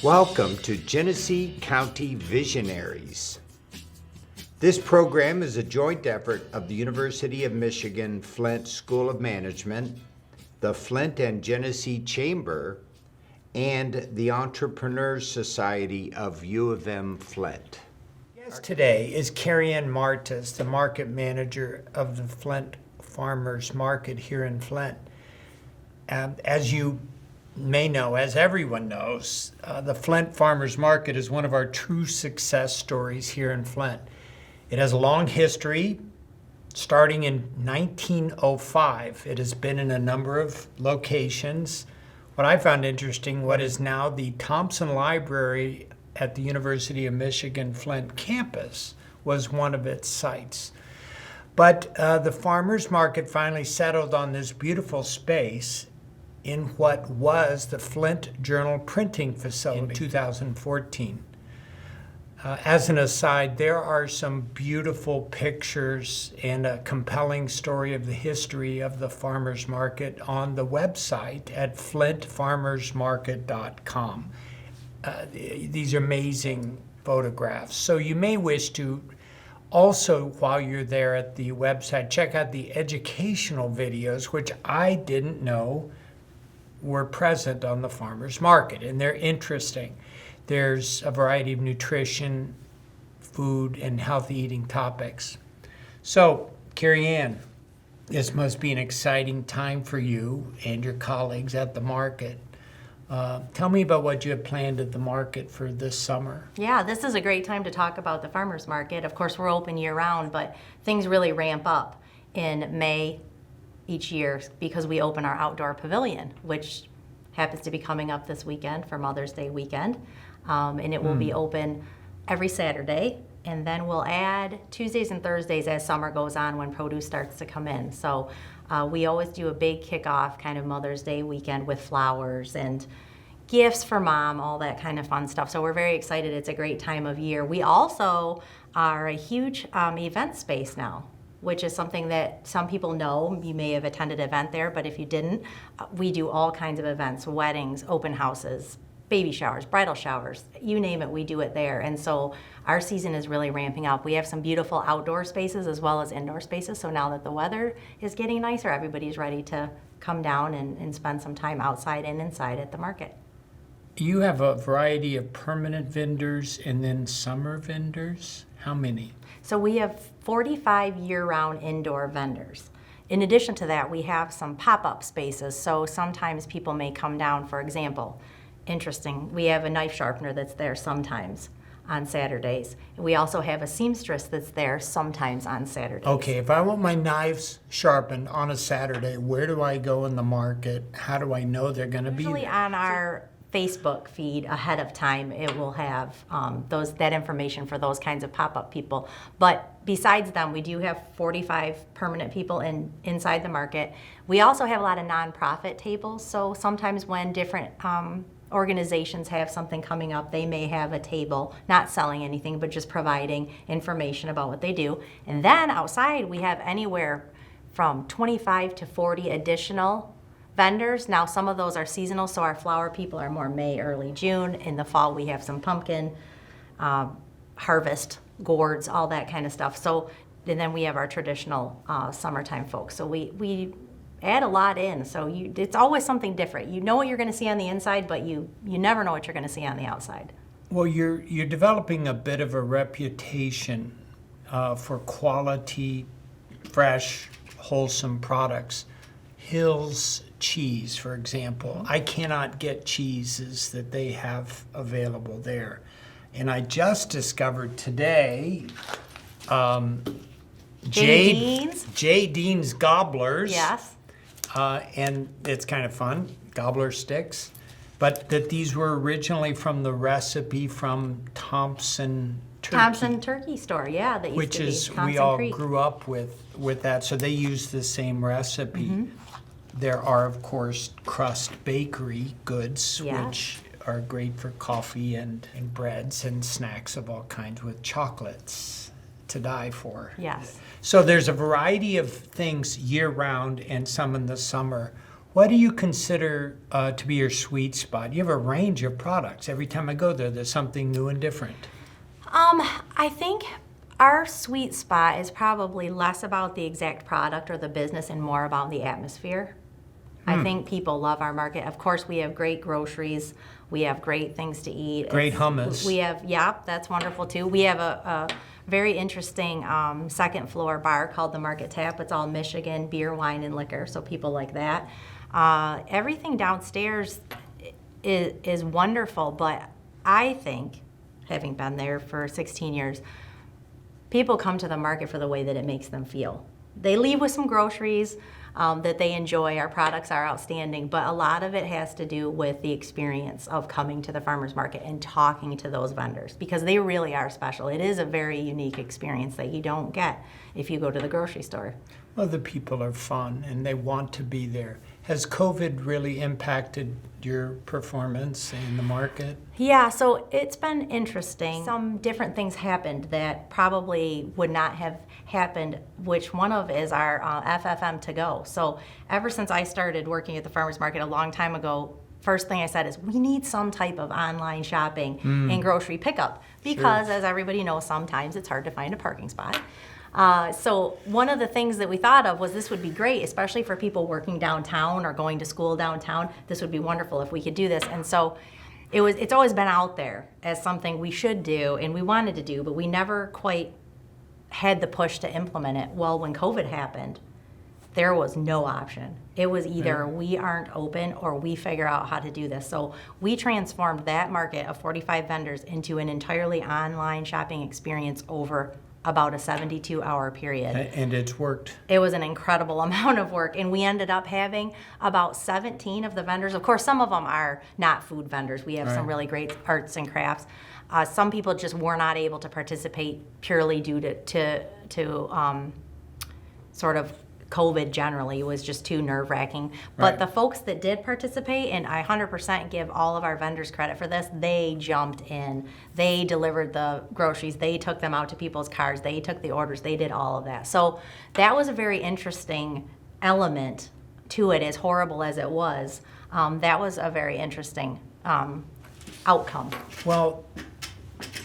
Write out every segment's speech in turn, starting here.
Welcome to Genesee County Visionaries. This program is a joint effort of the University of Michigan-Flint School of Management, the Flint and Genesee Chamber, and the Entrepreneurial Society of U of M Flint. Guest today is Karianne Martus, the market manager of the Flint Farmers Market here in Flint. As you may know, as everyone knows, the Flint Farmers Market is one of our true success stories here in Flint. It has a long history. Starting in 1905, it has been in a number of locations. What I found interesting, what is now the Thompson Library at the University of Michigan-Flint campus was one of its sites. But the farmers market finally settled on this beautiful space in what was the Flint Journal printing facility in 2014. As an aside, there are some beautiful pictures and a compelling story of the history of the farmers market on the website at flintfarmersmarket.com. These are amazing photographs. So you may wish to also, while you're there at the website, check out the educational videos, which I didn't know were present on the farmers market, and they're interesting. There's a variety of nutrition, food, and healthy eating topics. So, Karianne, this must be an exciting time for you and your colleagues at the market. Tell me about what you have planned at the market for this summer. Yeah, this is a great time to talk about the farmers market. Of course, we're open year-round, but things really ramp up in May each year because we open our outdoor pavilion, which happens to be coming up this weekend for Mother's Day weekend. And it will be open every Saturday, and then we'll add Tuesdays and Thursdays as summer goes on when produce starts to come in. So we always do a big kickoff kind of Mother's Day weekend with flowers and gifts for mom, all that kind of fun stuff. So we're very excited. It's a great time of year. We also are a huge event space now, which is something that some people know. You may have attended an event there, but if you didn't, we do all kinds of events, weddings, open houses, baby showers, bridal showers, you name it, we do it there. And so our season is really ramping up. We have some beautiful outdoor spaces as well as indoor spaces. So now that the weather is getting nicer, everybody's ready to come down and spend some time outside and inside at the market. You have a variety of permanent vendors and then summer vendors. How many? So we have 45 year-round indoor vendors. In addition to that, we have some pop-up spaces. So sometimes people may come down, for example, interesting, we have a knife sharpener that's there sometimes on Saturdays. We also have a seamstress that's there sometimes on Saturdays. Okay, if I want my knives sharpened on a Saturday, where do I go in the market? How do I know they're going to be there? Usually on our Facebook feed ahead of time, it will have that information for those kinds of pop-up people. But besides them, we do have 45 permanent people inside the market. We also have a lot of nonprofit tables. So sometimes when different organizations have something coming up, they may have a table, not selling anything, but just providing information about what they do. And then outside, we have anywhere from 25 to 40 additional vendors. Now, some of those are seasonal, so our flower people are more May, early June. In the fall, we have some pumpkin, harvest, gourds, all that kind of stuff. So, and then we have our traditional summertime folks. So we add a lot in, so it's always something different. You know what you're going to see on the inside, but you never know what you're going to see on the outside. Well, you're developing a bit of a reputation for quality, fresh, wholesome products. Hill's cheese, for example. I cannot get cheeses that they have available there. And I just discovered today J. Dean's Gobblers. Yes. And it's kind of fun, gobbler sticks, but that these were originally from the recipe from Thompson Turkey Store, yeah, that used which to be is Thompson we all Creek. grew up with that, so they use the same recipe. Mm-hmm. There are, of course, crust bakery goods, Yes. which are great for coffee and breads and snacks of all kinds with chocolates to die for. Yes. So there's a variety of things year-round and some in the summer. What do you consider to be your sweet spot? You have a range of products. Every time I go there, there's something new and different. I think our sweet spot is probably less about the exact product or the business and more about the atmosphere. I think people love our market. Of course, we have great groceries. We have great things to eat. Great hummus. We have, yeah, that's wonderful too. We have a very interesting second floor bar called the Market Tap. It's all Michigan beer, wine, and liquor, so people like that. Everything downstairs is wonderful, but I think, having been there for 16 years, people come to the market for the way that it makes them feel. They leave with some groceries that they enjoy. Our products are outstanding, but a lot of it has to do with the experience of coming to the farmers market and talking to those vendors, because they really are special. It is a very unique experience that you don't get if you go to the grocery store. Well, the people are fun and they want to be there. Has COVID really impacted your performance in the market? Yeah, so it's been interesting. Some different things happened that probably would not have happened, which one of is our FFM to go. So ever since I started working at the farmers market a long time ago, first thing I said is we need some type of online shopping and grocery pickup, because as everybody knows, sometimes it's hard to find a parking spot. So one of the things that we thought of was this would be great, especially for people working downtown or going to school downtown. This would be wonderful if we could do this. And so it's always been out there as something we should do and we wanted to do, but we never quite had the push to implement it. Well, when COVID happened, there was no option. It was either we aren't open or we figure out how to do this. So we transformed that market of 45 vendors into an entirely online shopping experience over about a 72-hour period. And it's worked. It was an incredible amount of work, and we ended up having about 17 of the vendors. Of course, some of them are not food vendors. We have some really great arts and crafts. Some people just were not able to participate purely due to sort of COVID generally. It was just too nerve-wracking. But the folks that did participate, and I 100% give all of our vendors credit for this, they jumped in. They delivered the groceries. They took them out to people's cars. They took the orders. They did all of that. So that was a very interesting element to it, as horrible as it was. That was a very interesting outcome. Well,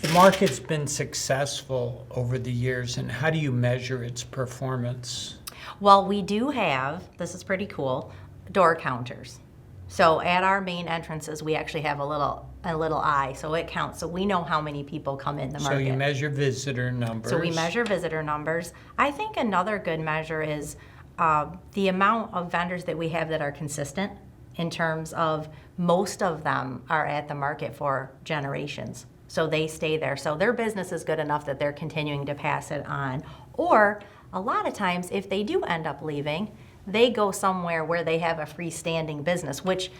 the market's been successful over the years, and how do you measure its performance? Well, we do have, this is pretty cool, door counters. So at our main entrances, we actually have a little eye, so it counts. So we know how many people come in the market. So you measure visitor numbers. So we measure visitor numbers. I think another good measure is the amount of vendors that we have that are consistent, in terms of most of them are at the market for generations. So they stay there. So their business is good enough that they're continuing to pass it on. Or a lot of times, if they do end up leaving, they go somewhere where they have a freestanding business, which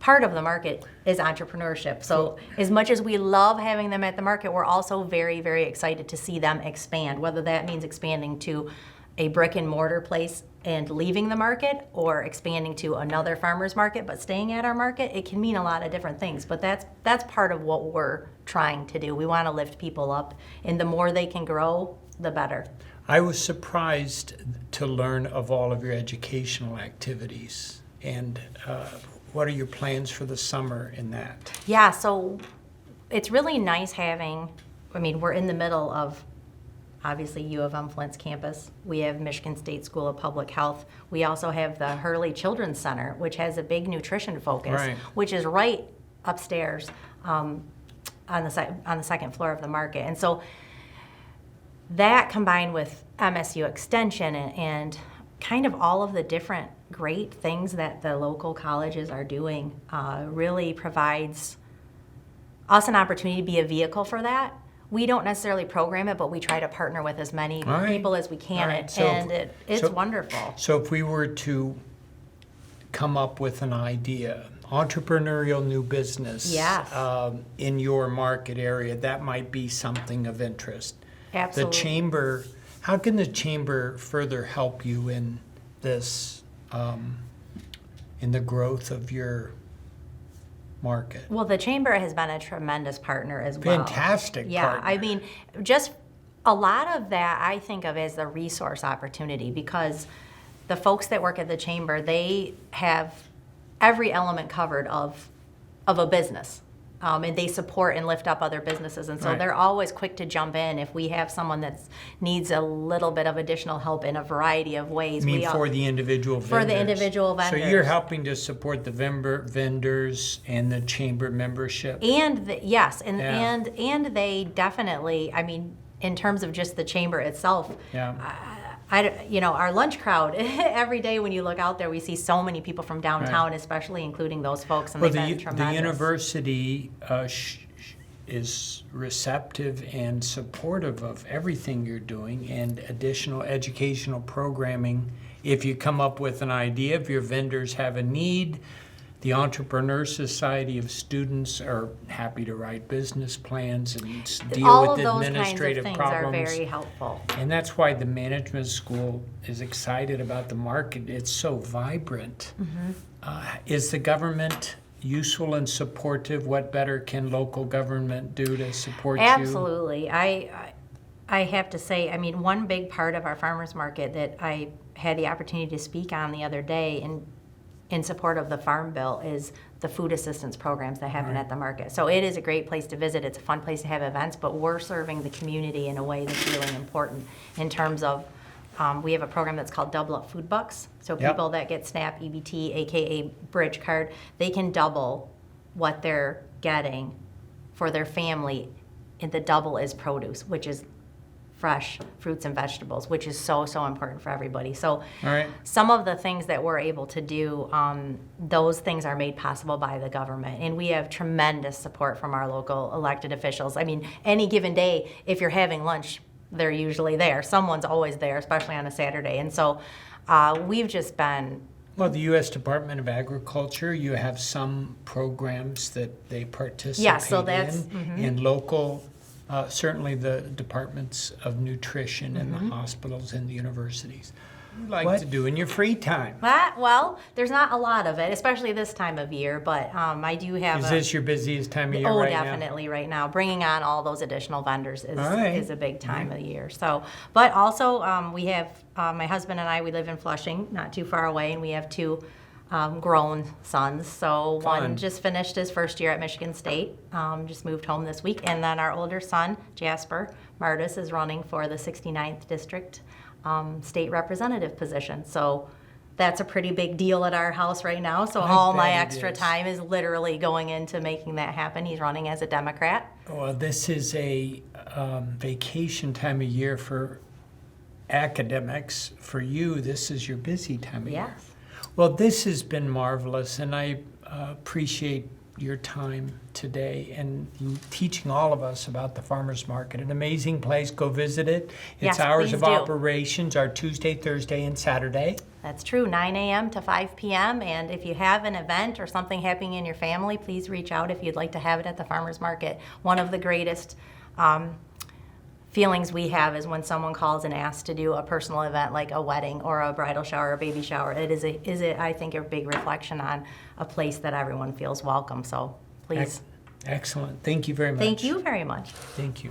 part of the market is entrepreneurship. So as much as we love having them at the market, we're also very, very excited to see them expand, whether that means expanding to a brick and mortar place and leaving the market, or expanding to another farmer's market but staying at our market. It can mean a lot of different things, but that's part of what we're trying to do. We want to lift people up, and the more they can grow, the better. I was surprised to learn of all of your educational activities. And what are your plans for the summer in that? Yeah, so it's really nice having, we're in the middle of, obviously, U of M Flint's campus. We have Michigan State School of Public Health. We also have the Hurley Children's Center, which has a big nutrition focus, which is right upstairs on the second floor of the market. And so that, combined with MSU Extension and kind of all of the different great things that the local colleges are doing, really provides us an opportunity to be a vehicle for that. We don't necessarily program it, but we try to partner with as many people as we can, it's wonderful. So if we were to come up with an idea, entrepreneurial new business in your market area, that might be something of interest. Absolutely. The chamber, how can the chamber further help you in this, in the growth of your market? Well, the chamber has been a tremendous partner as well. Fantastic partner. Just a lot of that I think of as the resource opportunity, because the folks that work at the chamber, they have every element covered of a business. And they support and lift up other businesses. And so Right. they're always quick to jump in if we have someone that needs a little bit of additional help in a variety of ways. I mean, for the individual vendors. For the individual So you're vendors. helping to support the vendors and the chamber membership? Yes, and Yeah. they definitely, I mean, in terms of just the chamber itself, Yeah. our lunch crowd, every day when you look out there, we see so many people from downtown, Right. especially including those folks, and Well, they've been the tremendous. university is receptive and supportive of everything you're doing and additional educational programming. If you come up with an idea, if your vendors have a need, the Entrepreneur Society of Students are happy to write business plans and deal All with of those kinds of administrative things are problems. very helpful. And that's why the management school is excited about the market. It's so vibrant. Is the government useful and supportive? What better can local government do to support you? Absolutely. I have to say, I mean, one big part of our farmers market that I had the opportunity to speak on the other day in support of the Farm Bill is the food assistance programs that happen Right. at the market. So it is a great place to visit. It's a fun place to have events, but we're serving the community in a way that's really important in terms of we have a program that's called Double Up Food Bucks. So Yep. people that get SNAP, EBT, AKA Bridge Card, they can double what they're getting for their family. And the double is produce, which is fresh fruits and vegetables, which is so, so important for everybody. So All right. some of the things that we're able to do, those things are made possible by the government. And we have tremendous support from our local elected officials. I mean, any given day, if you're having lunch, they're usually there. Someone's always there, especially on a Saturday. And so we've just been Well, the U.S. Department of Agriculture, you have some programs that they participate Yeah, so that's- in local, certainly the departments of nutrition and the hospitals and the universities. You like to do in your free time? well, there's not a lot of it, especially this time of year, but I do have Is this your busiest time of year Oh, right now? definitely right now. Bringing on all those additional vendors All right. is a big time of the year. So, but also we have my husband and I. We live in Flushing, not too far away, and we have two grown sons. So Fun. one just finished his first year at Michigan State, just moved home this week, and then our older son Jasper Martus is running for the 69th district state representative position. So that's a pretty big deal at our house right now. So I all bet my it extra is. time is literally going into making that happen. He's running as a Democrat. Well, this is a vacation time of year for academics. For you, this is your busy time of year. Yes. Well, this has been marvelous, and I appreciate your time today and teaching all of us about the farmers market. An amazing place. Go visit it. Its Yes, hours please of do. operations are Tuesday, Thursday, and Saturday. That's true, 9 a.m. to 5 p.m. And if you have an event or something happening in your family, please reach out if you'd like to have it at the farmers market. One of the greatest feelings we have is when someone calls and asks to do a personal event like a wedding or a bridal shower or a baby shower. It is I think, a big reflection on a place that everyone feels welcome. So please, Excellent. Thank you very much. thank you very much. Thank you.